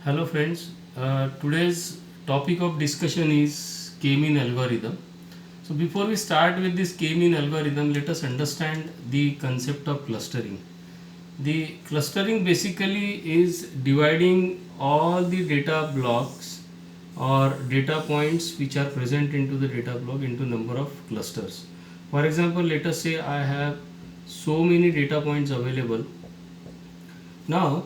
Hello friends, today's topic of discussion is K-mean algorithm. So before we start with this K-mean algorithm, let us understand the concept of clustering. The clustering basically is dividing all the data blocks or data points which are present into the data block into number of clusters. For example, let us say I have so many data points available. Now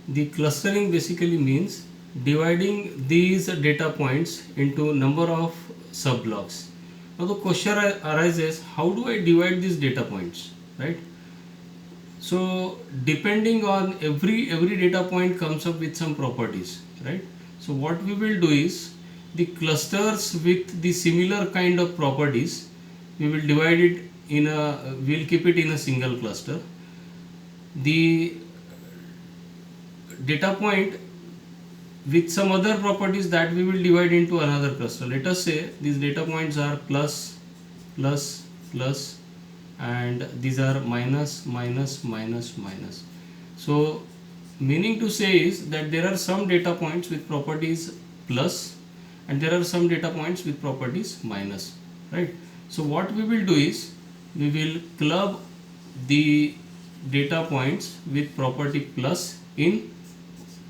the clustering basically means dividing these data points into number of subblocks. Now the question arises, how do I divide these data points, right? So depending on every data point comes up with some properties, right? So what we will do is the clusters with the similar kind of properties, we will divide it in a, we'll keep it in a single cluster. The data point with some other properties that we will divide into another cluster. Let us say these data points are plus, plus, plus, and these are minus, minus, minus, minus. So meaning to say is that there are some data points with properties plus and there are some data points with properties minus, right? So what we will do is we will club the data points with property plus in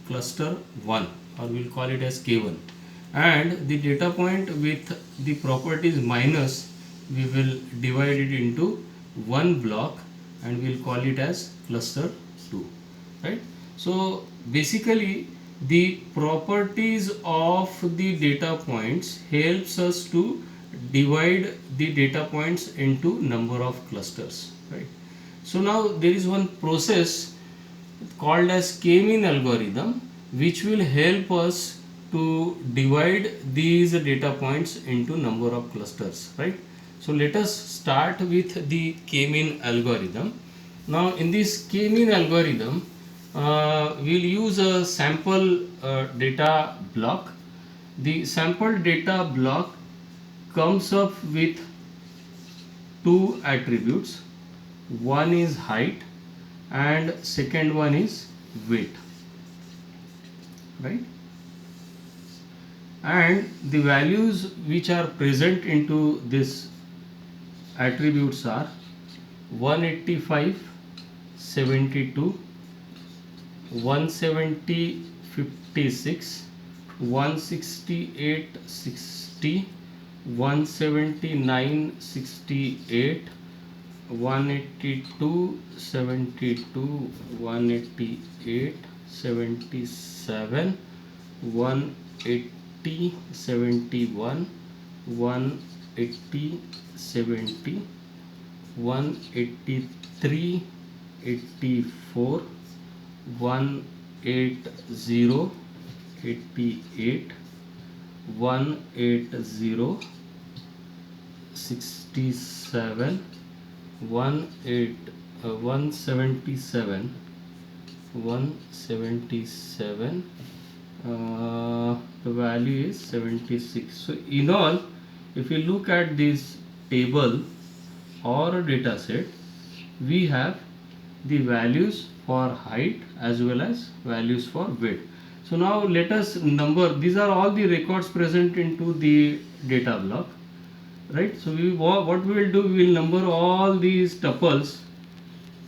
cluster 1, or we'll call it as K1, and the data point with the properties minus we will divide it into one block and we'll call it as cluster 2, right? So basically the properties of the data points helps us to divide the data points into number of clusters, right? So now there is one process called as K-mean algorithm which will help us to divide these data points into number of clusters, right? So let us start with the K-mean algorithm. Now in this K-mean algorithm we'll use a sample data block. The sample data block comes up with two attributes. One is height and second one is weight, right? And the values which are present into this attributes are 185, 72, 170, 56, 168, 60, 179, 68, 182, 72, 188, 77, 180, 71, 180, 70, 183, 84, 180, 88, 180, 67, 177, 177, the value is 76. So in all, if you look at this table or a data set, we have the values for height as well as values for weight. So now let us number, these are all the records present into the data block, right? So what we will do, we will number all these tuples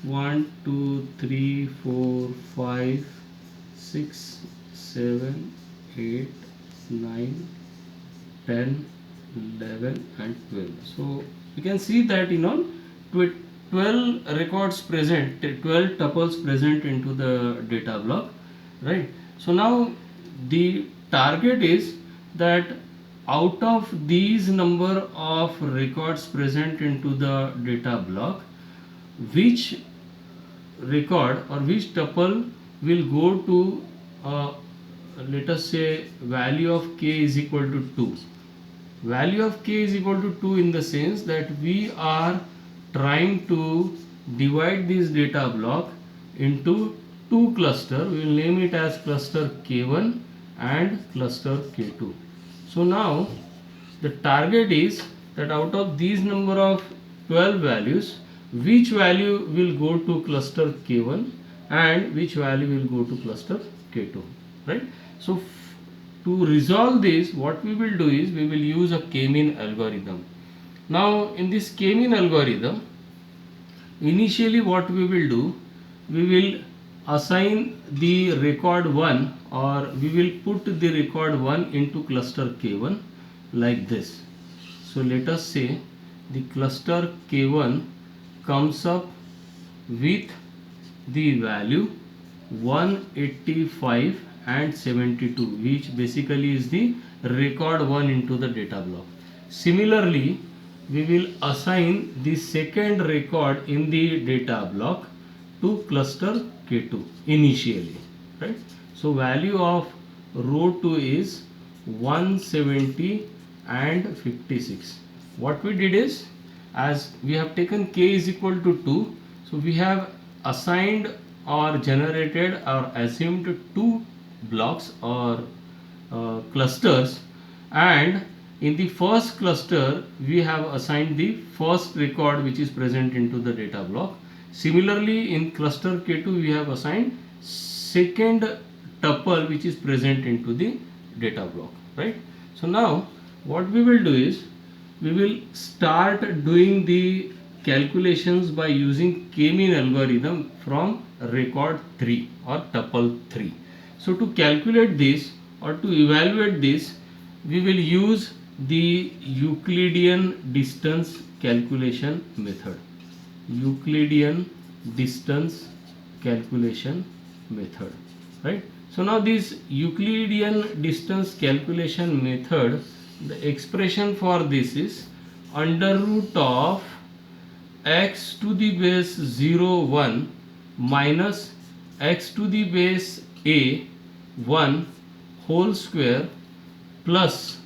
1 2 3 4 5 6 7 8 9 10 11 and 12. So you can see that 12 records present, 12 tuples present into the data block, right? So now the target is that out of these number of records present into the data block, which record or which tuple will go to let us say value of k is equal to 2. Value of k is equal to 2 in the sense that we are trying to divide this data block into two cluster. We will name it as cluster k1 and cluster k2. So now the target is that out of these number of 12 values, which value will go to cluster k1 and which value will go to cluster k2. right? So to resolve this, what we will do is we will use a k-mean algorithm. Now in this k-mean algorithm, initially what we will do, we will assign the record 1, or we will put the record 1 into cluster k1 like this. So let us say the cluster k1 comes up with the value 185 and 72, which basically is the record 1 into the data block. Similarly, we will assign the second record in the data block to cluster k2 initially, right? So value of row 2 is 170 and 56. What we did is, as we have taken k is equal to 2, so we have assigned or generated or assumed two blocks or clusters, and in the first cluster we have assigned the first record which is present into the data block. Similarly, in cluster k2 we have assigned second tuple which is present into the data block, right? So now what we will do is we will start doing the calculations by using k-mean algorithm from record 3 or tuple 3. So to calculate this or to evaluate this, we will use the Euclidean distance calculation method. Euclidean distance calculation method, right? So now this Euclidean distance calculation method, the expression for this is under root of x to the base 0 1 minus x to the base a 1 whole square plus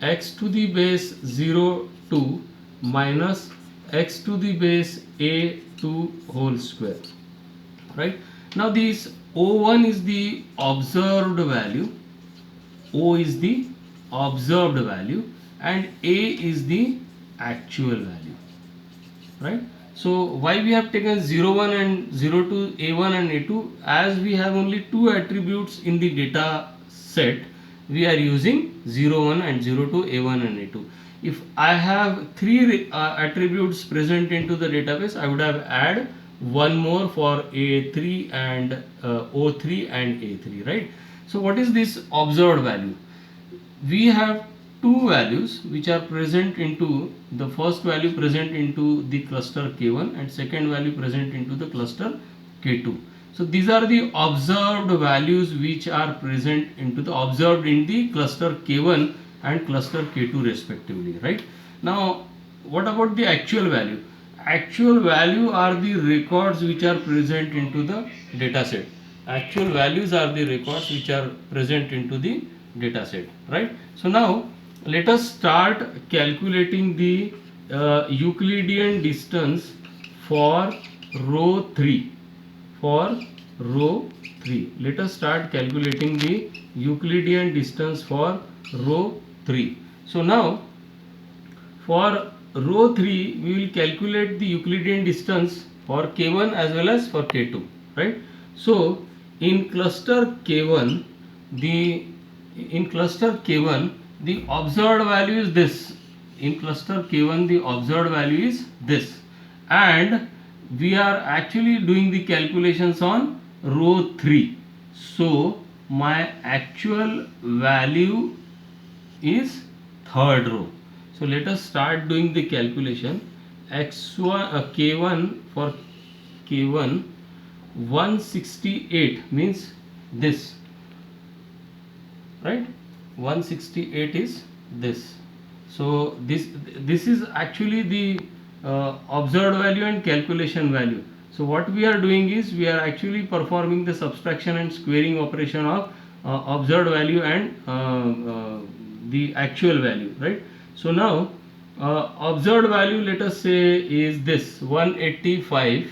x to the base 0 2 minus x to the base a 2 whole square, right? Now this O1 is the observed value, O is the observed value, and A is the actual value, right? So why we have taken 0 1 and 0 2, A1 and A2? As we have only two attributes in the data set, we are using 0 1 and 0 2, A1 and A2. If I have three attributes present into the database, I would have add one more for A3 and O3 and A3, right? So what is this observed value? We have two values which are present into the first value present into the cluster k1 and second value present into the cluster k2. So these are the observed values which are present into the observed in the cluster k1 and cluster k2 respectively, right? Now what about the actual value? Actual value are the records which are present into the data set. Actual values are the records which are present into the data set, right? So now let us start calculating the Euclidean distance for row 3. For row 3, let us start calculating the Euclidean distance for row 3. So now for row 3 we will calculate the Euclidean distance for k1 as well as for k2, right? So in cluster k1 the observed value is this. In cluster k1 the observed value is this, and we are actually doing the calculations on row 3. So my actual value is third row. So let us start doing the calculation. X1 k1 for k1 168 means this, right? 168 is this. So this is actually the observed value and calculation value. So what we are doing is we are actually performing the subtraction and squaring operation of observed value and the actual value, right? So now observed value, let us say, is this 185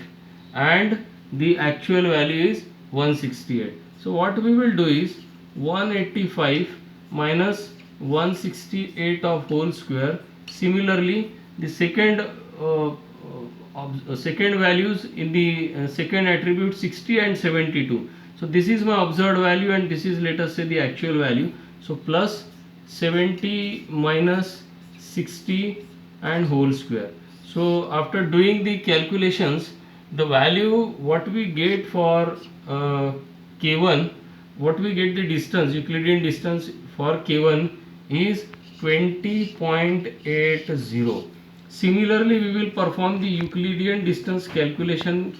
and the actual value is 168. So what we will do is 185 minus 168 of whole square. Similarly, the second second values in the second attribute 60 and 72. So this is my observed value and this is, let us say, the actual value. So plus 70 minus 60 and whole square. So after doing the calculations, the value what we get for K1, what we get the distance, Euclidean distance for K1 is 20.80. Similarly, we will perform the Euclidean distance calculation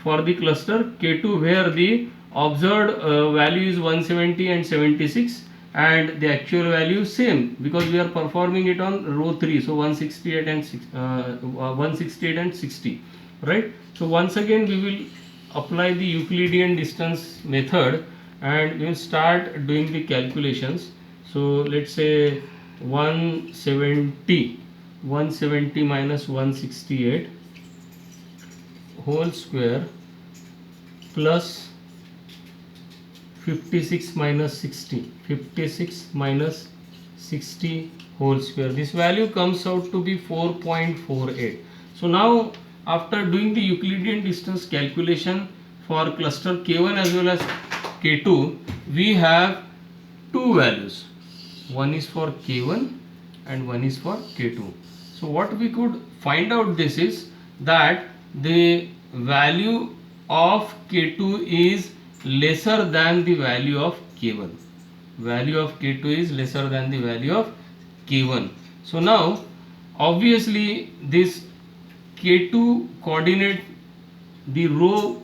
for the cluster K2, where the observed value is 170 and 76 and the actual value same, because we are performing it on row 3, so 168 and 168 and 60, right? So once again we will apply the Euclidean distance method and we will start doing the calculations. So let's say 170 minus 168 whole square plus 56 minus 60 whole square. This value comes out to be 4.48. So now after doing the Euclidean distance calculation for cluster K1 as well as K2, we have two values. One is for K1 and one is for K2. So what we could find out this is that the value of K2 is lesser than the value of K1. Value of K2 is lesser than the value of K1. So now obviously this K2 coordinate, the row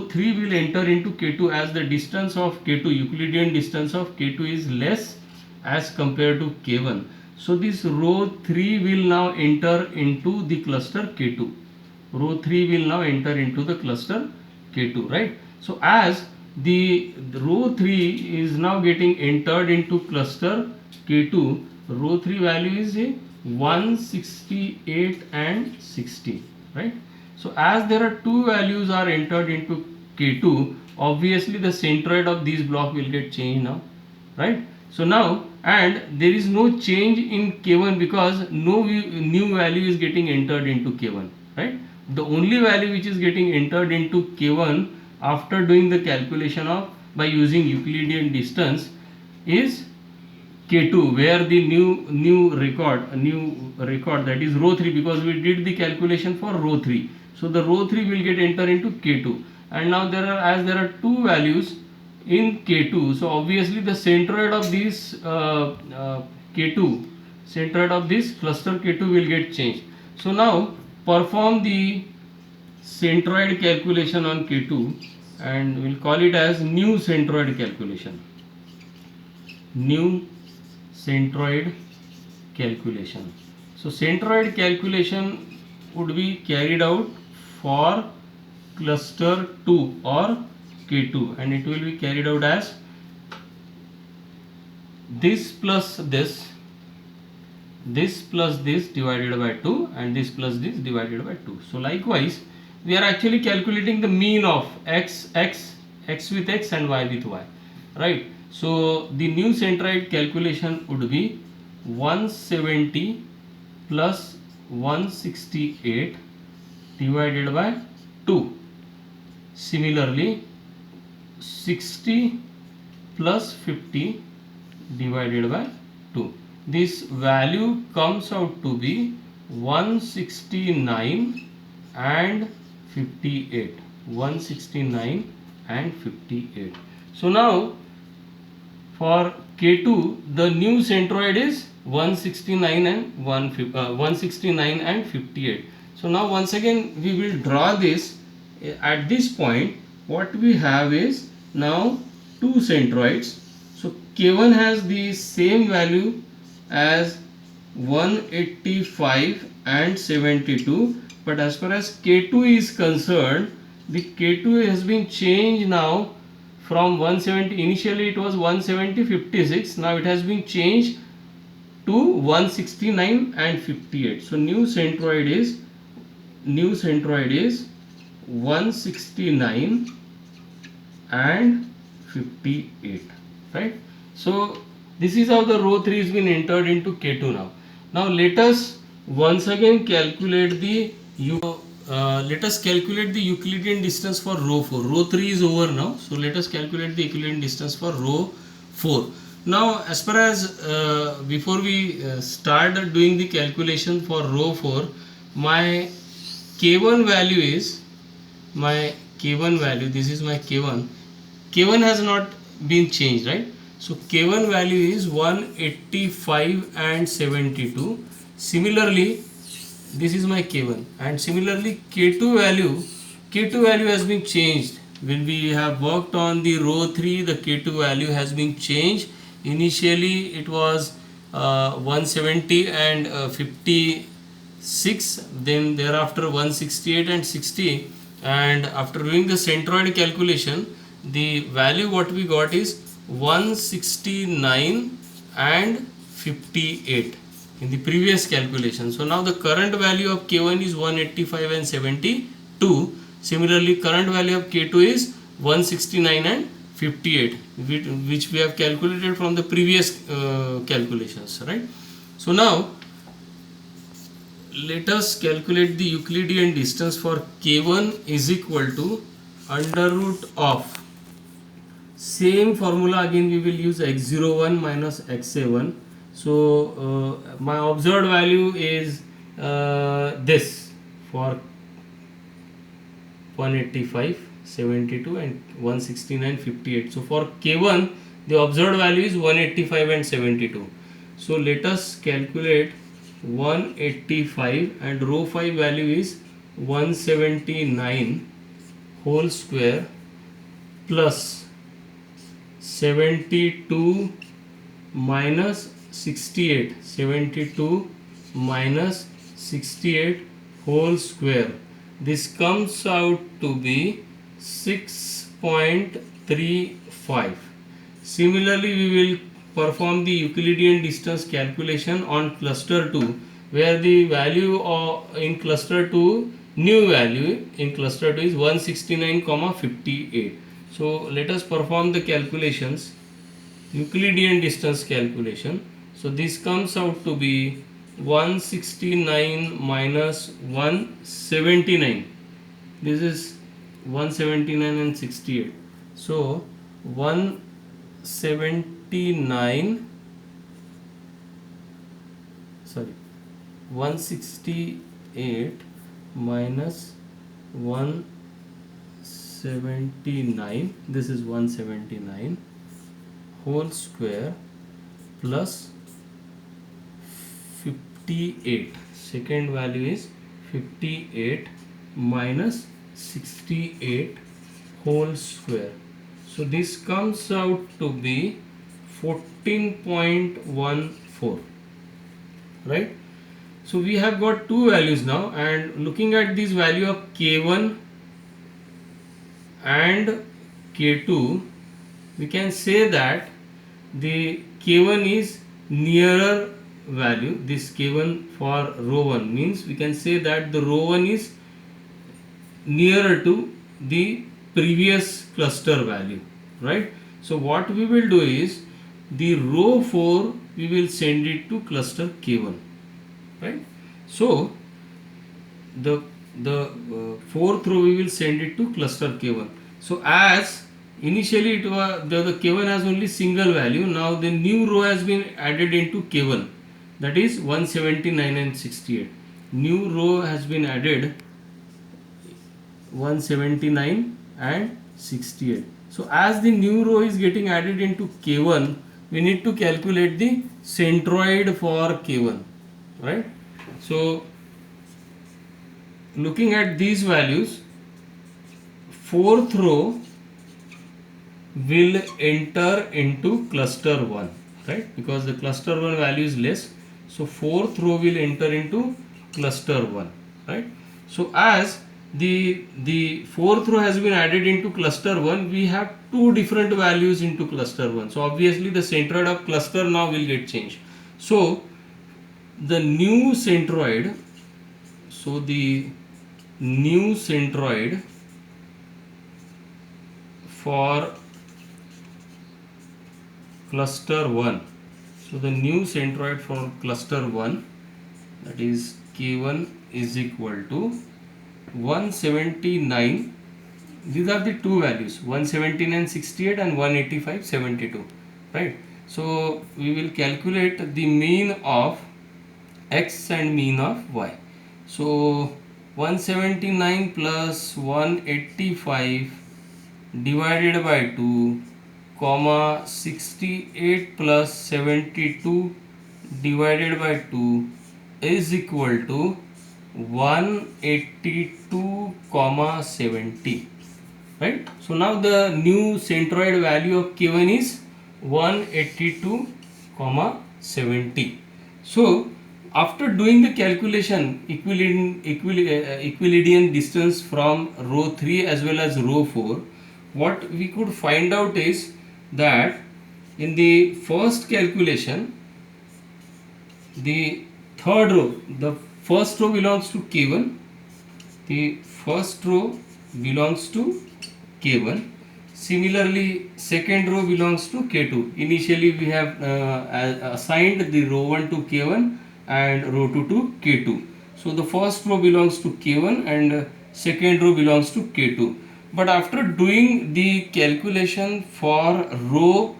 3 will enter into K2 as the distance of K2, Euclidean distance of K2 is less as compared to K1. So this row 3 will now enter into the cluster K2. Row 3 will now enter into the cluster K2, right? So as the row 3 is now getting entered into cluster K2, row 3 value is 168 and 60, right? So as there are two values are entered into K2, obviously the centroid of these block will get changed now, right? So now, and there is no change in K1 because no new value is getting entered into K1, right? The only value which is getting entered into K1 after doing the calculation of by using Euclidean distance is K2, where the new record that is row 3, because we did the calculation for row 3. So the row 3 will get entered into K2, and now there are two values in K2, so obviously the centroid of this K2, centroid of this cluster K2 will get changed. So now perform the centroid calculation on K2 and we'll call it as new centroid calculation. New centroid calculation. So centroid calculation would be carried out for cluster 2 or K2, and it will be carried out as this plus this plus this divided by 2 and this plus this divided by 2. So likewise we are actually calculating the mean of x with x and y with y, right? So the new centroid calculation would be 170 plus 168 divided by 2. Similarly 60 plus 50 divided by 2. This value comes out to be 169 and 58. 169 and 58. So now for K2 the new centroid is 169 and 58. So now once again we will draw this. At this point what we have is now two centroids. So K1 has the same value as 185 and 72, but as far as K2 is concerned, the K2 has been changed now from 170. Initially it was 170 56, now it has been changed to 169 and 58. So new centroid is 169 and 58, right? So this is how the row 3 has been entered into K2 now. Now let us once again calculate the let us calculate the Euclidean distance for row 4. Row 3 is over now, so let us calculate the Euclidean distance for row 4. Now, as far as before we start doing the calculation for row 4, my K1 value is my K1 value. This is my K1. K1 has not been changed, right? So K1 value is 185 and 72. Similarly, this is my K1, and similarly K2 value has been changed. When we have worked on the row 3, the K2 value has been changed. Initially it was 170 and 56, then thereafter 168 and 60, and after doing the centroid calculation, the value what we got is 169 and 58 in the previous calculation. So now the current value of K1 is 185 and 72. Similarly, current value of K2 is 169 and 58, which we have calculated from the previous calculations, right? So now let us calculate the Euclidean distance for K1 is equal to under root of, same formula again we will use x01 minus xa1. So my observed value is this for 185, 72 and 169, 58. So for K1 the observed value is 185 and 72. So let us calculate 185, and row 5 value is 179 whole square plus 72 minus 68, 72 minus 68 whole square. This comes out to be 6.35. Similarly, we will perform the Euclidean distance calculation on cluster 2, where the value in cluster 2, new value in cluster 2 is 169,58. So let us perform the calculations, Euclidean distance calculation. So this comes out to be 169 minus 179. This is 179 and 68. So 169, sorry, 168 minus 179, this is 179 whole square plus 58, second value is 58 minus 68 whole square. So this comes out to be 14.14, right? So we have got two values now, and looking at this value of K1 and K2, we can say that the K1 is nearer value. This K1 for row 1 means we can say that the row 1 is nearer to the previous cluster value, right? So what we will do is the row 4 we will send it to cluster K1, right? So the fourth row we will send it to cluster K1. So as initially it was the K1 has only single value, now the new row has been added into K1, that is 179 and 68. New row has been added, 179 and 68. So as the new row is getting added into K1, we need to calculate the centroid for K1, right? So looking at these values, fourth row will enter into cluster 1, right? Because the cluster 1 value is less, so fourth row will enter into cluster 1, right? So as the fourth row has been added into cluster 1, we have two different values into cluster 1. So obviously the centroid of cluster now will get changed. So the new centroid, so the new centroid for cluster 1, so the new centroid for cluster 1, that is K1 is equal to 179. These are the two values, 179.68 and 185.72, right? So we will calculate the mean of x and mean of y. So 179 plus 185 divided by 2, comma 68 plus 72 divided by 2 is equal to 182 comma 70, right? So now the new centroid value of K1 is 182 comma 70. So after doing the calculation Euclidean distance from row 3 as well as row 4, what we could find out is that in the first calculation, the third row, the first row belongs to K1, the first row belongs to K1. Similarly, second row belongs to K2. Initially, we have assigned the row 1 to K1 and row 2 to K2. So, the first row belongs to K1 and second row belongs to K2. But after doing the calculation for row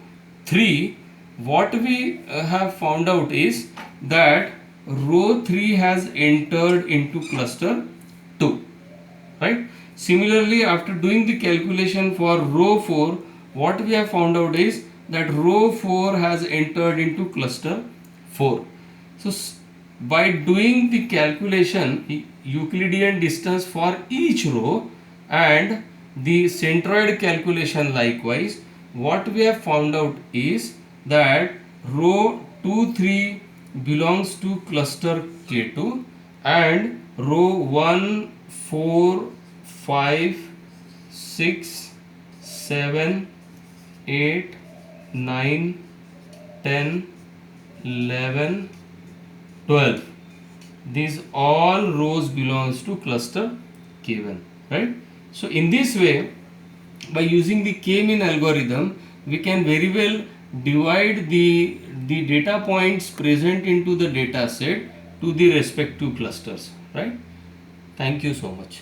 3, what we have found out is that row 3 has entered into cluster 2, right? Similarly, after doing the calculation for row 4, what we have found out is that row 4 has entered into cluster 4. So by doing the calculation Euclidean distance for each row and the centroid calculation likewise, what we have found out is that row 2 3 belongs to cluster K2 and row 1 4 5 6 7 8 9 10 11 12, these all rows belongs to cluster K1, right? So in this way, by using the K-mean algorithm, we can very well divide the data points present into the data set to the respective clusters, right? Thank you so much.